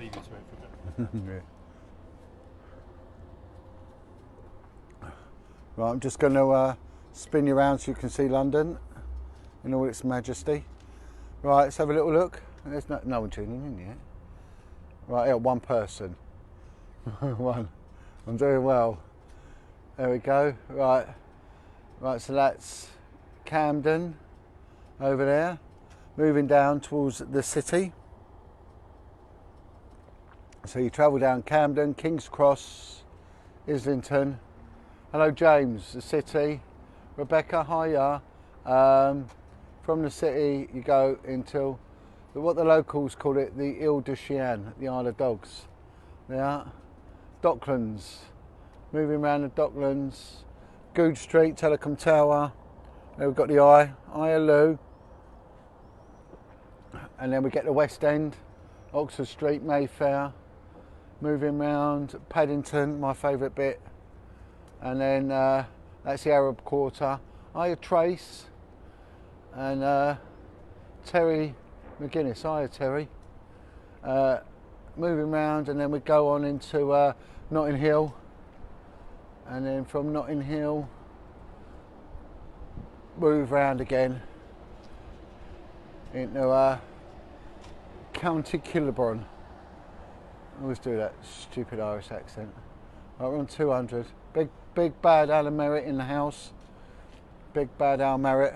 leave you to it for a bit. Yeah. Right, I'm just going to spin you around so you can see London in all its majesty. Right, let's have a little look. There's no one tuning in yet. Right, yeah, one person. One. I'm doing well. There we go. Right, so that's Camden over there, moving down towards the city. So you travel down Camden, King's Cross, Islington. Hello James, the city. Rebecca, hiya. From the city you go into what the locals call it, the Ile de Chien, the Isle of Dogs. Yeah. Docklands. Moving around the Docklands. Goode Street, Telecom Tower. There we've got the Ialoo. And then we get the West End, Oxford Street, Mayfair. Moving round Paddington, my favourite bit. And then that's the Arab Quarter. Hiya Trace. And Terry McGuinness. Hiya Terry. Moving round, and then we go on into Notting Hill. And then from Notting Hill, move round again into County Kilburn. I always do that stupid Irish accent. Right, we're on 200. Big bad Alan Merritt in the house. Big bad Al Merritt.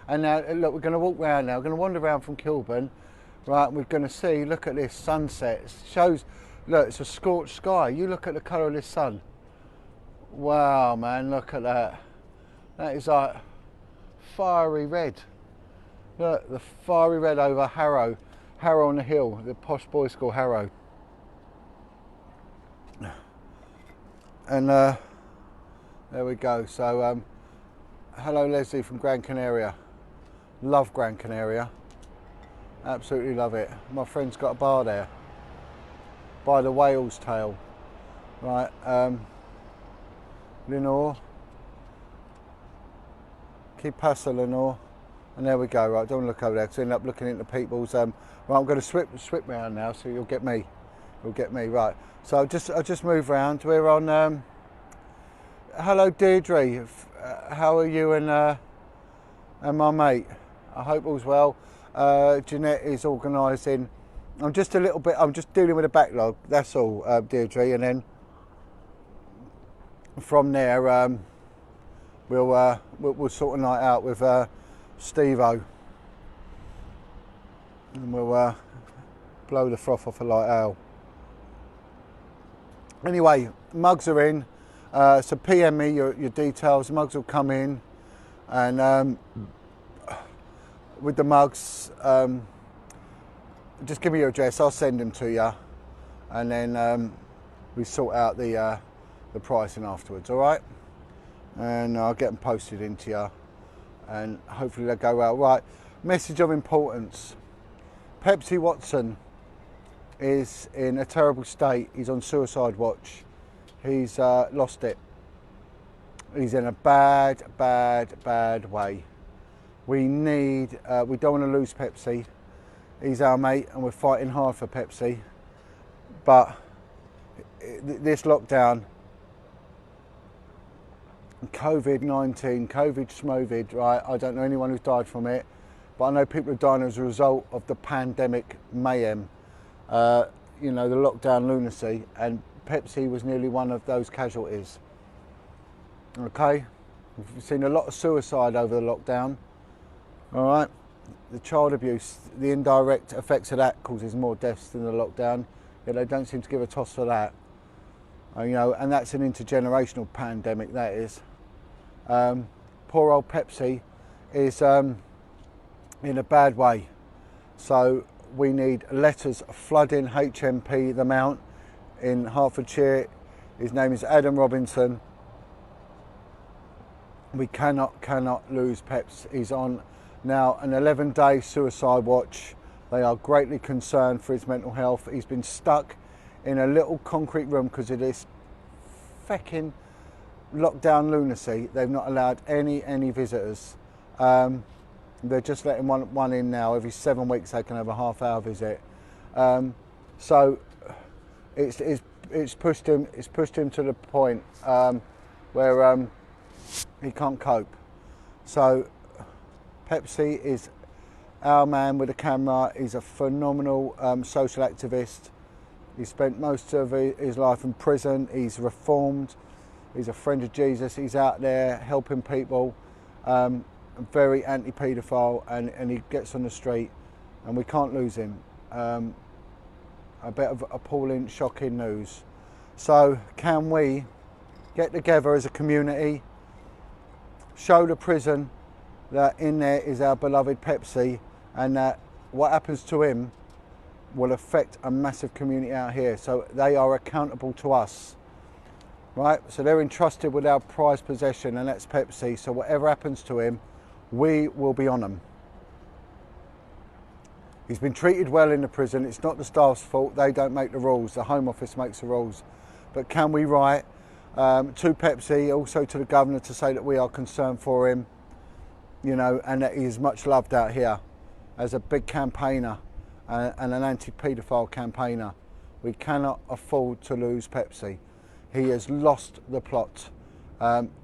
And now look, we're going to walk round now. We're going to wander around from Kilburn. Right, we're going to see. Look at this sunset. It shows. Look, it's a scorched sky. You look at the colour of this sun. Wow, man, look at that. That is like fiery red. Look, the fiery red over Harrow on the hill, the posh boys school Harrow. And there we go. So, hello Leslie from Gran Canaria. Love Gran Canaria. Absolutely love it. My friend's got a bar there by the Whale's Tail. Right, Lenore. Keep passa Lenore. And there we go. Right, don't look over there because I end up looking into people's. Right, I'm going to swip round now, so you'll get me. You'll get me. Right. So I'll just move round. We're on. Hello Deirdre. How are you and my mate? I hope all's well. Jeanette is organising. I'm just dealing with a backlog. That's all, Deirdre, and then from there we'll sort a night out with Steve-O, and we'll blow the froth off a light ale. Anyway, mugs are in, so PM me your details. Mugs will come in, and with the mugs, just give me your address. I'll send them to you, and then we sort out the pricing afterwards. All right, and I'll get them posted into you, and hopefully they'll go well. Right, message of importance. Pepsi Watson is in a terrible state. He's on suicide watch. He's lost it. He's in a bad way. We don't want to lose Pepsi. He's our mate and we're fighting hard for Pepsi. But this lockdown, COVID-19, COVID-schmovid, right? I don't know anyone who's died from it, but I know people have died as a result of the pandemic mayhem. You know, the lockdown lunacy, and Pepsi was nearly one of those casualties. Okay, we've seen a lot of suicide over the lockdown. All right, the child abuse, the indirect effects of that causes more deaths than the lockdown. Yet they don't seem to give a toss for that. You know, and that's an intergenerational pandemic. That is. Poor old Pepsi is in a bad way. So we need letters flooding HMP The Mount in Hertfordshire. His name is Adam Robinson. We cannot lose Peps. He's on now an 11-day suicide watch. They are greatly concerned for his mental health. He's been stuck in a little concrete room because of this feckin' lockdown lunacy. They've not allowed any visitors. They're just letting one in now. Every 7 weeks they can have a half-hour visit. So it's pushed him to the point where he can't cope. So Pepsi is our man with a camera. He's a phenomenal social activist. He spent most of his life in prison. He's reformed. He's a friend of Jesus. He's out there helping people. Very anti-paedophile, and he gets on the street, and we can't lose him. A bit of appalling, shocking news. So can we get together as a community, show the prison that in there is our beloved Pepsi, and that what happens to him will affect a massive community out here, so they are accountable to us, right? So they're entrusted with our prized possession, and that's Pepsi. So whatever happens to him, we will be on them. He's been treated well in the prison. It's not the staff's fault. They don't make the rules. The Home Office makes the rules. But can we write to Pepsi, also to the governor, to say that we are concerned for him, you know, and that he is much loved out here as a big campaigner and an anti-paedophile campaigner. We cannot afford to lose Pepsi. He has lost the plot.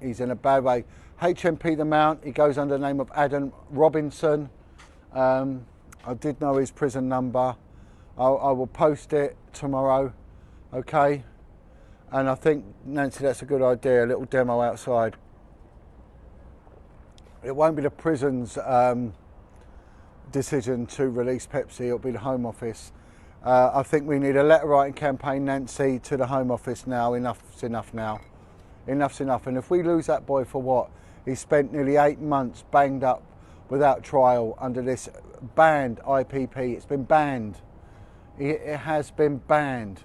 He's in a bad way. HMP The Mount, he goes under the name of Adam Robinson. I did know his prison number. I will post it tomorrow, okay? And I think, Nancy, that's a good idea, a little demo outside. It won't be the prison's decision to release Pepsi, it'll be the Home Office. I think we need a letter writing campaign, Nancy, to the Home Office now. Enough's enough now. Enough's enough. And if we lose that boy for what? He spent nearly 8 months banged up without trial under this banned IPP. It's been banned. It has been banned,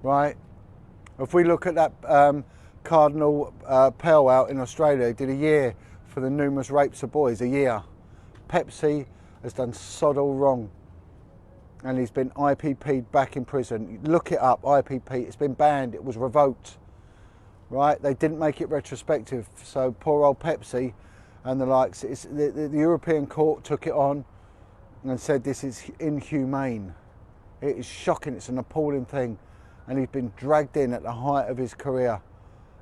right? If we look at that Cardinal Pell out in Australia, he did a year for the numerous rapes of boys, a year. Pepsi has done sod all wrong, and he's been IPP'd back in prison. Look it up, IPP. It's been banned. It was revoked, right? They didn't make it retrospective. So poor old Pepsi and the likes. The European Court took it on and said this is inhumane. It is shocking. It's an appalling thing, and he's been dragged in at the height of his career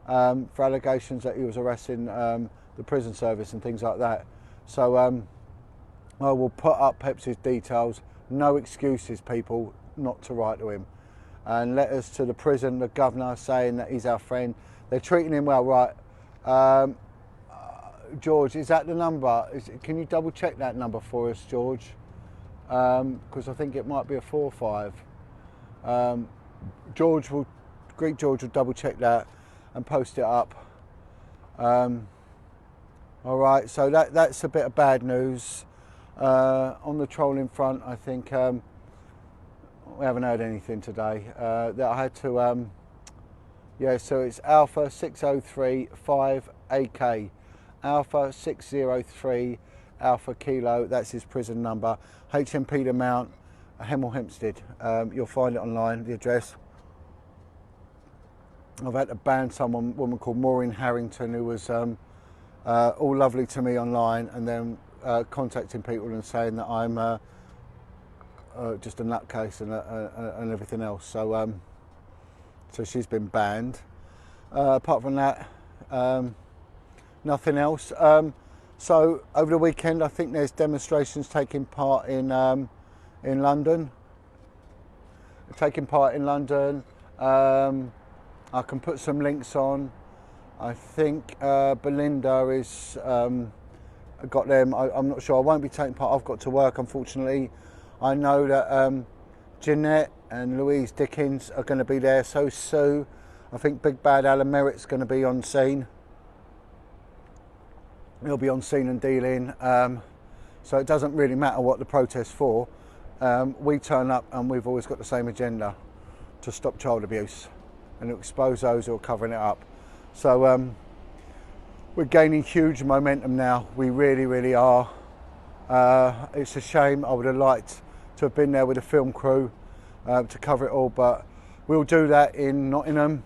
for allegations that he was harassing the prison service and things like that. So I will put up Pepsi's details. No excuses, people, not to write to him. And letters to the prison, the governor, saying that he's our friend. They're treating him well, right? George, is that the number? Can you double check that number for us, George? Because I think it might be a 4-5. Greek George will double check that and post it up. All right, so that's a bit of bad news. On the trolling front, I think we haven't heard anything today. That I had to, yeah, so it's Alpha 603 5AK. Alpha 603 Alpha Kilo, that's his prison number. HMP The Mount, Hemel Hempstead. You'll find it online, the address. I've had to ban woman called Maureen Harrington, who was all lovely to me online, and then contacting people and saying that I'm just a nutcase and everything else. So, so she's been banned. Apart from that, nothing else. So over the weekend, I think there's demonstrations taking part in London. I can put some links on. I think Belinda is got them. I'm not sure. I won't be taking part. I've got to work, unfortunately. I know that Jeanette and Louise Dickens are going to be there. So Sue. I think Big Bad Alan Merritt's going to be on scene. He'll be on scene and dealing. So it doesn't really matter what the protest's for. We turn up and we've always got the same agenda: to stop child abuse and to expose those who are covering it up. So we're gaining huge momentum now. We really, really are. It's a shame. I would have liked to have been there with the film crew to cover it all, but we'll do that in Nottingham.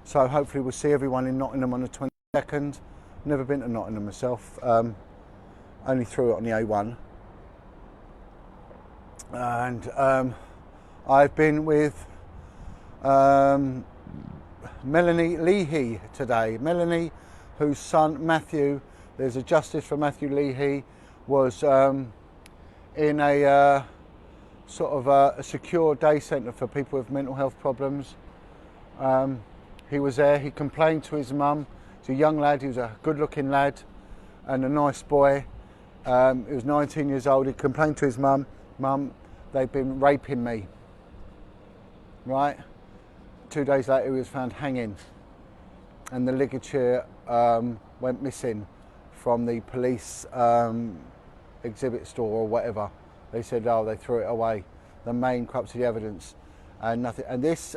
So hopefully we'll see everyone in Nottingham on the 22nd. Never been to Nottingham myself, only through it on the A1. And I've been with Melanie Leahy today. Melanie, whose son Matthew, there's a justice for Matthew Leahy, was in a sort of a secure day centre for people with mental health problems. He was there, he complained to his mum. He's a young lad, he was a good looking lad and a nice boy. He was 19 years old, he complained to his mum, they've been raping me. Right? 2 days later he was found hanging and the ligature went missing from the police exhibit store or whatever. They said, oh, they threw it away. The main crux of the evidence and nothing. And this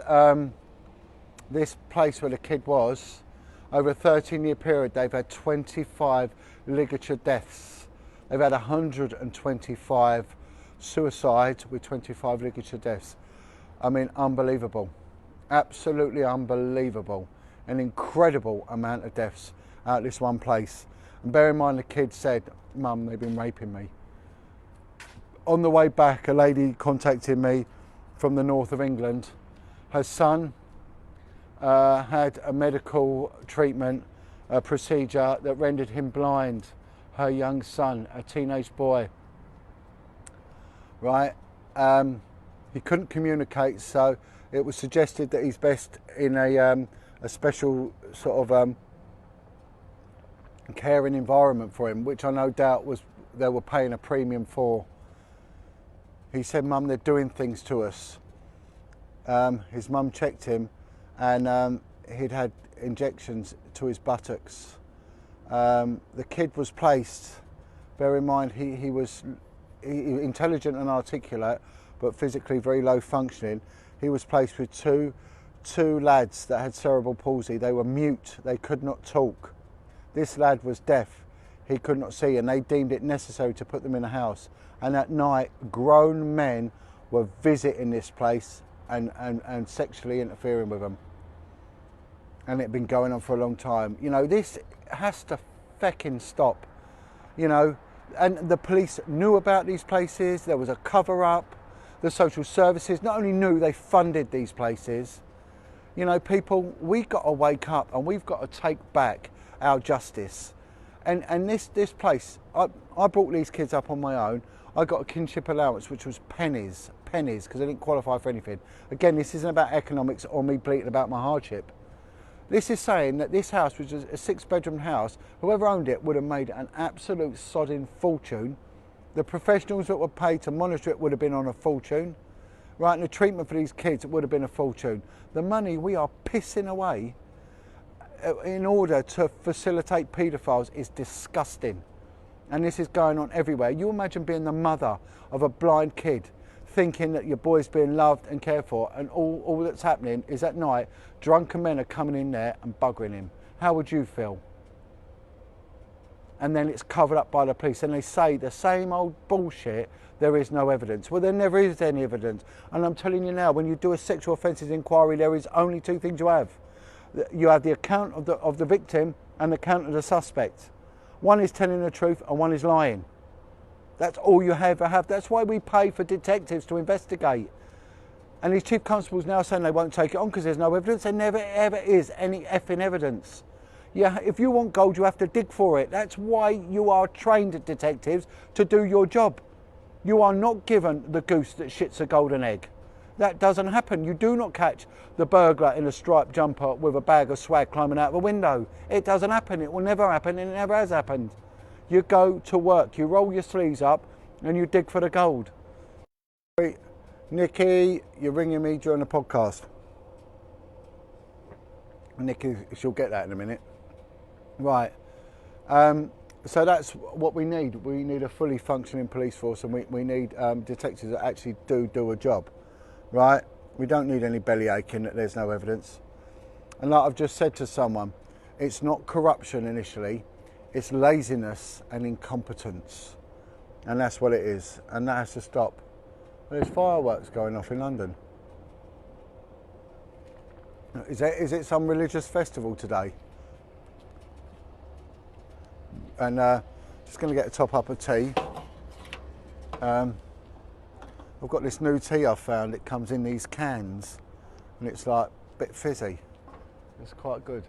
place where the kid was, over a 13-year period, they've had 25 ligature deaths. They've had 125 suicides with 25 ligature deaths. I mean, unbelievable. Absolutely unbelievable. An incredible amount of deaths out of this one place. And bear in mind, the kid said, Mum, they've been raping me. On the way back, a lady contacted me from the north of England. Her son had a medical treatment, a procedure that rendered him blind. Her young son, a teenage boy, right? He couldn't communicate, so it was suggested that he's best in a special sort of caring environment for him, which I no doubt was they were paying a premium for. He said, Mum, they're doing things to us. His mum checked him and he'd had injections to his buttocks. The kid was placed, bear in mind he was intelligent and articulate, but physically very low functioning. He was placed with two lads that had cerebral palsy. They were mute, they could not talk. This lad was deaf, he could not see, and they deemed it necessary to put them in a house. And at night, grown men were visiting this place and sexually interfering with them. And it had been going on for a long time. You know, this has to fecking stop. You know, and the police knew about these places. There was a cover-up. The social services not only knew, they funded these places. You know, people, we've got to wake up and we've got to take back our justice. And this place, I brought these kids up on my own. I got a kinship allowance, which was pennies, because I didn't qualify for anything. Again, this isn't about economics or me bleating about my hardship. This is saying that this house, which is a 6-bedroom house, whoever owned it would have made an absolute sodding fortune. The professionals that were paid to monitor it would have been on a fortune. Right, and the treatment for these kids would have been a fortune. The money we are pissing away in order to facilitate paedophiles is disgusting. And this is going on everywhere. You imagine being the mother of a blind kid, thinking that your boy's being loved and cared for, and all that's happening is at night, drunken men are coming in there and buggering him. How would you feel? And then it's covered up by the police, and they say the same old bullshit, there is no evidence. Well, there never is any evidence. And I'm telling you now, when you do a sexual offences inquiry, there is only two things you have. You have the account of the victim and the account of the suspect. One is telling the truth and one is lying. That's all you ever have. That's why we pay for detectives to investigate. And these chief constables now saying they won't take it on because there's no evidence. There never ever is any effing evidence. Yeah, if you want gold, you have to dig for it. That's why you are trained detectives to do your job. You are not given the goose that shits a golden egg. That doesn't happen. You do not catch the burglar in a striped jumper with a bag of swag climbing out of a window. It doesn't happen. It will never happen, and it never has happened. You go to work, you roll your sleeves up, and you dig for the gold. Nikki, you're ringing me during the podcast. Nikki, she'll get that in a minute. Right. So that's what we need. We need a fully functioning police force, and we need detectives that actually do a job. Right? We don't need any belly aching that there's no evidence. And like I've just said to someone, it's not corruption initially, it's laziness and incompetence. And that's what it is. And that has to stop. There's fireworks going off in London. Is it some religious festival today? And just going to get a top up of tea. I've got this new tea I've found. It comes in these cans. and it's like a bit fizzy. It's quite good.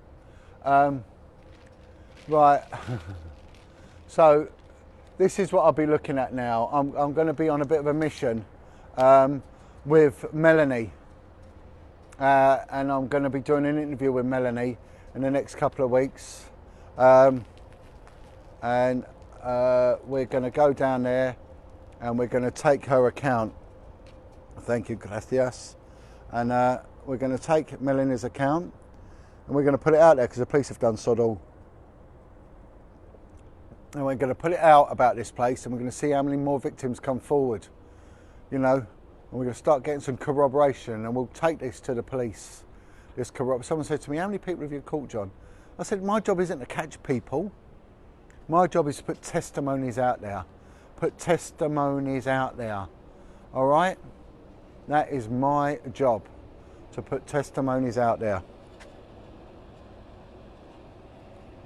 Right, so this is what I'll be looking at now. I'm going to be on a bit of a mission with Melanie, and I'm going to be doing an interview with Melanie in the next couple of weeks, and we're going to go down there and we're going to take her account. Thank you, gracias. And we're going to take Melanie's account and we're going to put it out there because the police have done sod all. And we're going to put it out about this place and we're going to see how many more victims come forward, you know, and we're going to start getting some corroboration and we'll take this to the police. Someone said to me, how many people have you caught, John? I said, my job isn't to catch people. My job is to put testimonies out there. Put testimonies out there. All right? That is my job, to put testimonies out there.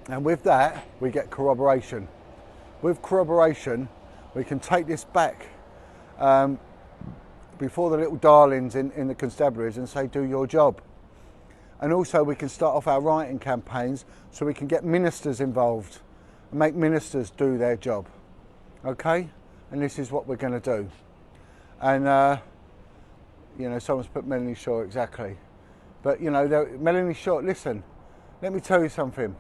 And with that, we get corroboration. With corroboration, we can take this back before the little darlings in the constabularies and say, do your job. And also we can start off our writing campaigns so we can get ministers involved and make ministers do their job. Okay? And this is what we're going to do. And, you know, someone's put Melanie Shaw, exactly. But, you know, Melanie Shaw, listen, let me tell you something.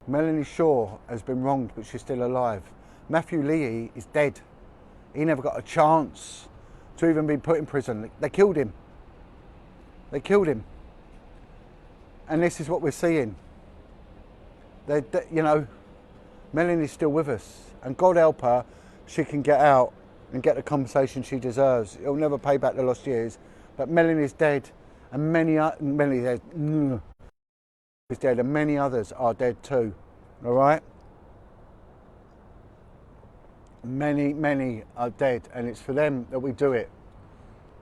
Melanie Shaw has been wronged, but she's still alive. Matthew Leahy is dead. He never got a chance to even be put in prison. They killed him. They killed him. And this is what we're seeing. You know, Melanie's still with us. And God help her, she can get out and get the compensation she deserves. He'll never pay back the lost years. But Melanie's dead. And Melanie's dead, and many others are dead too. All right? Many are dead, and it's for them that we do it.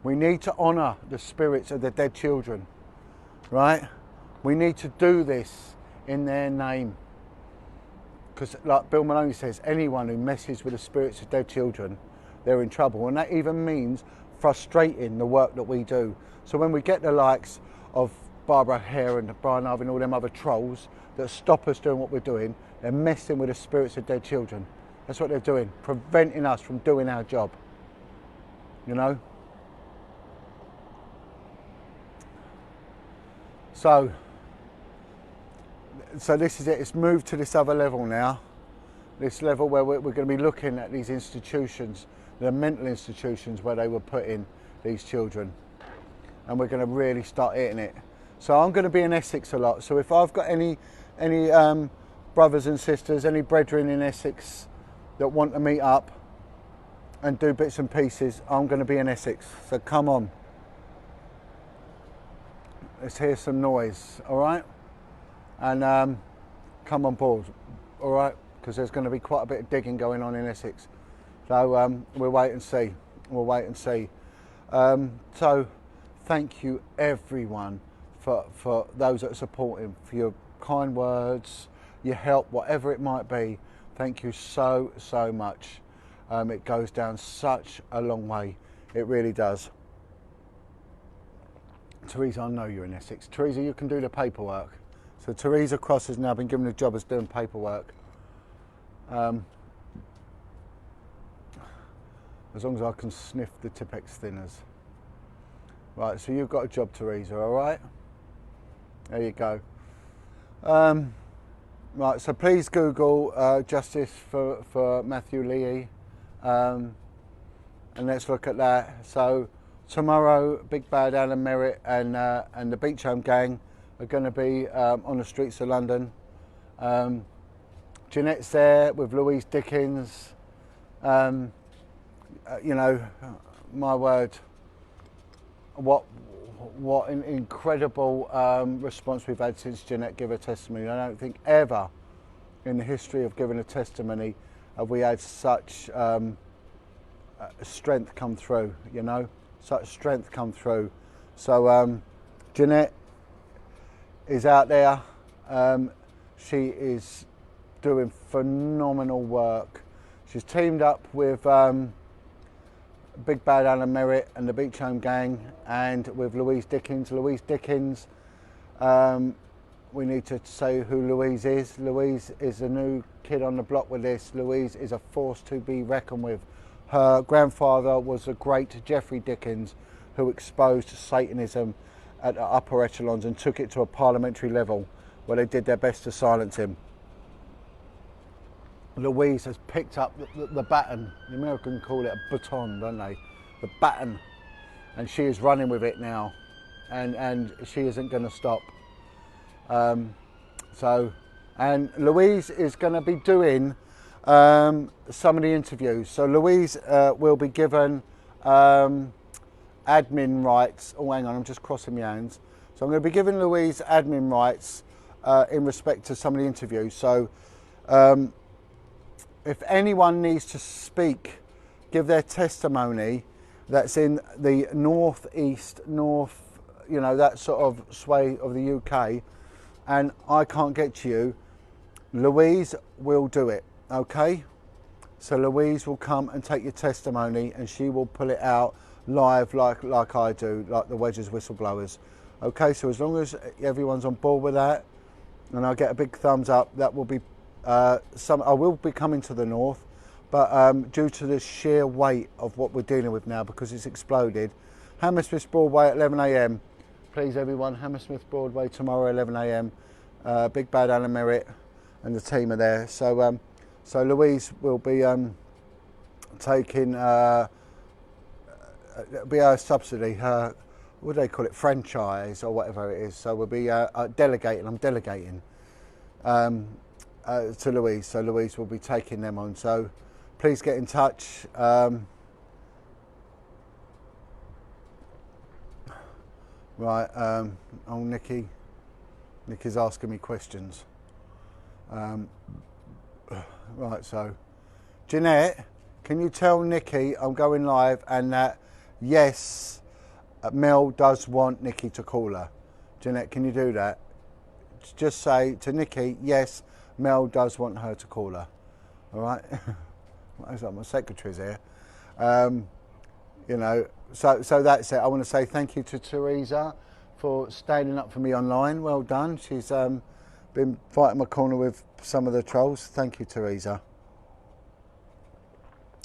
We need to honour the spirits of the dead children, right? We need to do this in their name. Because like Bill Maloney says, anyone who messes with the spirits of dead children, they're in trouble. And that even means frustrating the work that we do. So when we get the likes of Barbara Hare and Brian Harvey and all them other trolls that stop us doing what we're doing, they're messing with the spirits of dead children. That's what they're doing, preventing us from doing our job, you know? So this is it, it's moved to this other level now, this level where we're going to be looking at these institutions, the mental institutions where they were putting these children, and we're going to really start hitting it. So I'm going to be in Essex a lot. So if I've got any brothers and sisters, any brethren in Essex that want to meet up and do bits and pieces, I'm going to be in Essex. So come on. Let's hear some noise, all right? And come on board, all right? Because there's going to be quite a bit of digging going on in Essex. So we'll wait and see. We'll wait and see. So thank you, everyone, for those that are supporting, for your kind words, your help, whatever it might be. Thank you so much. It goes down such a long way. It really does. Teresa, I know you're in Essex. Teresa, you can do the paperwork. So Teresa Cross has now been given a job as doing paperwork. As long as I can sniff the Tipex thinners. Right, so you've got a job, Teresa, all right? There you go. Right, so please Google justice for Matthew Leahy, and let's look at that. So tomorrow, Big Bad Alan Merritt and the Beach Home Gang are going to be on the streets of London. Jeanette's there with Louise Dickens. You know, my word, what an incredible response we've had since Jeanette gave her testimony. I don't think ever in the history of giving a testimony have we had such strength come through, you know, such strength come through. So Jeanette is out there. She is doing phenomenal work. She's teamed up with Big Bad Alan Merritt and the Beach Home Gang, and with Louise Dickens. Louise Dickens, we need to say who Louise is. Louise is a new kid on the block with this. Louise is a force to be reckoned with. Her grandfather was the great Geoffrey Dickens, who exposed Satanism at the upper echelons and took it to a parliamentary level where they did their best to silence him. Louise has picked up the baton. The Americans call it a baton, don't they? The baton. And she is running with it now. And she isn't going to stop. And Louise is going to be doing some of the interviews. So Louise will be given admin rights. Oh, hang on, I'm just crossing my hands. So I'm going to be giving Louise admin rights in respect to some of the interviews. So if anyone needs to speak, give their testimony that's in the northeast, that sort of sway of the UK, and I can't get to you, Louise will do it, okay? So Louise will come and take your testimony and she will pull it out live like I do, like the Wedges whistleblowers. Okay, so as long as everyone's on board with that, and I get a big thumbs up, that will be I will be coming to the north, but due to the sheer weight of what we're dealing with now, because it's exploded, Hammersmith Broadway at 11 a.m. Please everyone, Hammersmith Broadway tomorrow 11 a.m. Big Bad Alan Merritt and the team are there. So so Louise will be taking it'll be her subsidy, her, what do they call it, franchise or whatever it is. So we'll be delegating. I'm delegating to Louise. So Louise will be taking them on. So please get in touch. Right, oh Nikki's asking me questions. Right, so Jeanette, can you tell Nikki I'm going live and that yes, Mel does want Nikki to call her? Jeanette, can you do that? Just say to Nikki, yes, Mel does want her to call her. All right? It's like my secretary's here. So that's it. I want to say thank you to Teresa for standing up for me online. Well done. She's been fighting my corner with some of the trolls. Thank you, Teresa.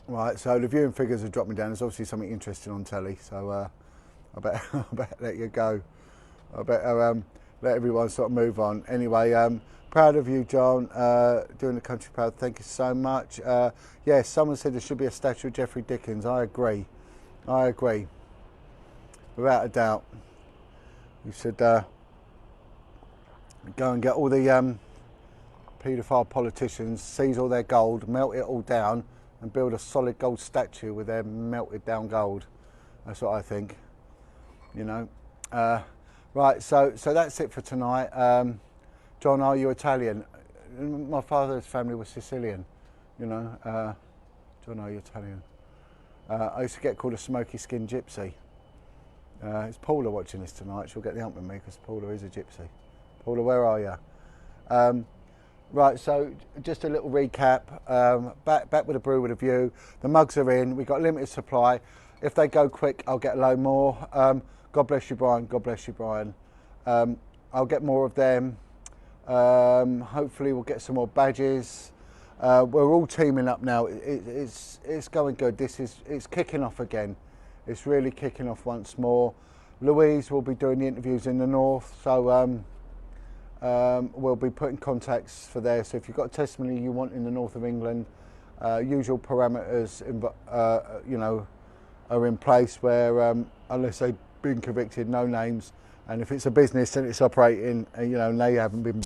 Right, so the viewing figures have dropped me down. There's obviously something interesting on telly, so I better let you go. I better let everyone sort of move on. Anyway, proud of you, John, doing the country proud. Thank you so much. Yes, someone said there should be a statue of Geoffrey Dickens. I agree, without a doubt. You should go and get all the paedophile politicians, seize all their gold, melt it all down, and build a solid gold statue with their melted down gold. That's what I think. Right, so that's it for tonight. John, are you Italian? My father's family was Sicilian, John, are you Italian? I used to get called a smoky skinned gypsy. Is Paula watching this tonight? She'll get the hump with me because Paula is a gypsy. Paula, where are you? Right, so just a little recap. Back with a brew with a view. The mugs are in. We've got limited supply. If they go quick, I'll get a load more. God bless you, Brian. God bless you, Brian. I'll get more of them. Hopefully we'll get some more badges. We're all teaming up now. It's going good. It's kicking off again. It's really kicking off once more. Louise will be doing the interviews in the north, so we'll be putting contacts for there. So if you've got a testimony you want in the north of England, usual parameters, are in place where unless they've been convicted, no names. And if it's a business and it's operating, and they haven't been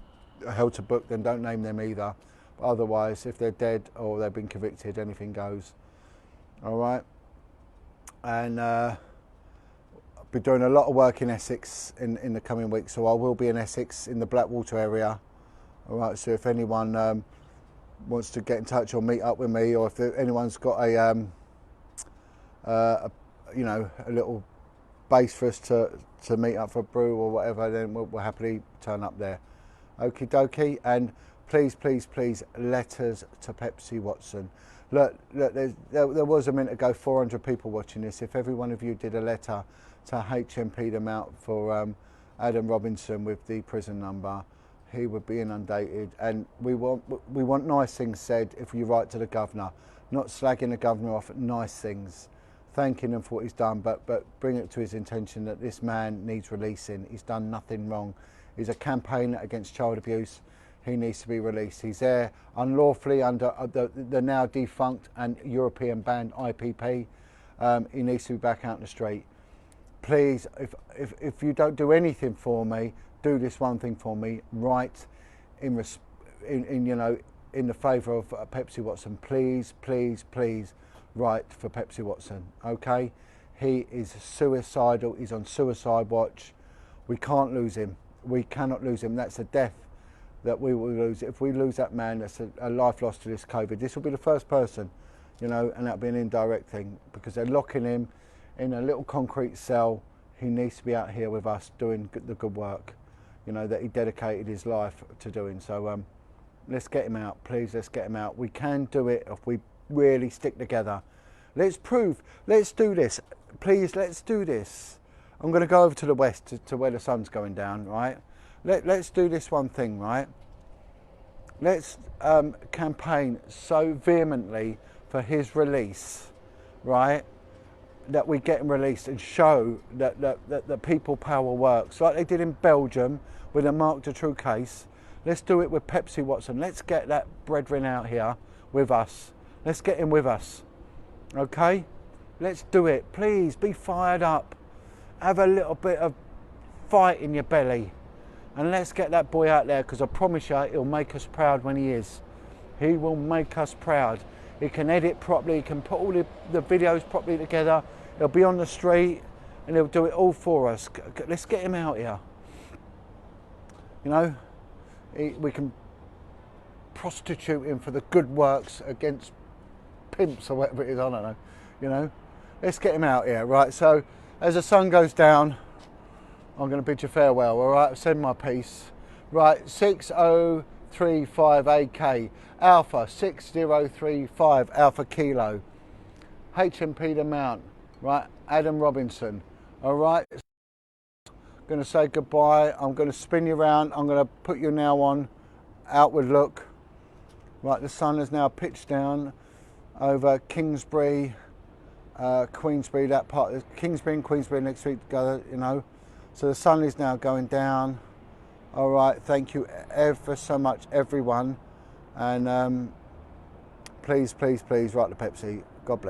held to book, then don't name them either. But otherwise, if they're dead or they've been convicted, anything goes. All right. And I'll be doing a lot of work in Essex in the coming weeks, so I will be in Essex in the Blackwater area. All right, so if anyone wants to get in touch or meet up with me, or if anyone's got a little base for us to meet up for a brew or whatever, then we'll happily turn up there. Okie dokie, and please, please, please, letters to Pepsi Watson. Look, there was a minute ago 400 people watching this. If every one of you did a letter to HMP The Mount for Adam Robinson with the prison number, he would be inundated. And we want nice things said if you write to the governor, not slagging the governor off, nice things, thanking him for what he's done, but bring it to his attention that this man needs releasing. He's done nothing wrong. He's a campaigner against child abuse. He needs to be released. He's there unlawfully under the now defunct and European banned IPP. He needs to be back out in the street. Please, if you don't do anything for me, do this one thing for me. Write in the favour of Pepsi Watson. Please, please, please write for Pepsi Watson. Okay, he is suicidal. He's on suicide watch. We can't lose him. We cannot lose him. That's a death that we will lose. If we lose that man, that's a life lost to this COVID. This will be the first person, and that'll be an indirect thing, because they're locking him in a little concrete cell. He needs to be out here with us doing the good work, that he dedicated his life to doing. So let's get him out, please. Let's get him out. We can do it if we really stick together. Let's do this. Please, let's do this. I'm going to go over to the west to where the sun's going down, right? Let's do this one thing, right? Let's campaign so vehemently for his release, right? That we get him released and show that people power works, like they did in Belgium with the Mark the True case. Let's do it with Pepsi Watson. Let's get that brethren out here with us. Let's get him with us, okay? Let's do it. Please be fired up. Have a little bit of fight in your belly. And let's get that boy out there, because I promise you, he'll make us proud when he is. He will make us proud. He can edit properly, he can put all the videos properly together. He'll be on the street and he'll do it all for us. Let's get him out here. We can prostitute him for the good works against pimps or whatever it is, I don't know. Let's get him out here, right? So as the sun goes down, I'm going to bid you farewell, all right? Send my piece. Right, 6035 AK, Alpha 6035 Alpha Kilo, HMP The Mount, right? Adam Robinson, all right? Going to say goodbye. I'm going to spin you around. I'm going to put you now on outward look. Right, the sun is now pitched down over Kingsbury, Queensbury, that part of Kingsbury and Queensbury next week together, So the sun is now going down. All right, thank you ever so much, everyone. And please, please, please write to Pepsi. God bless.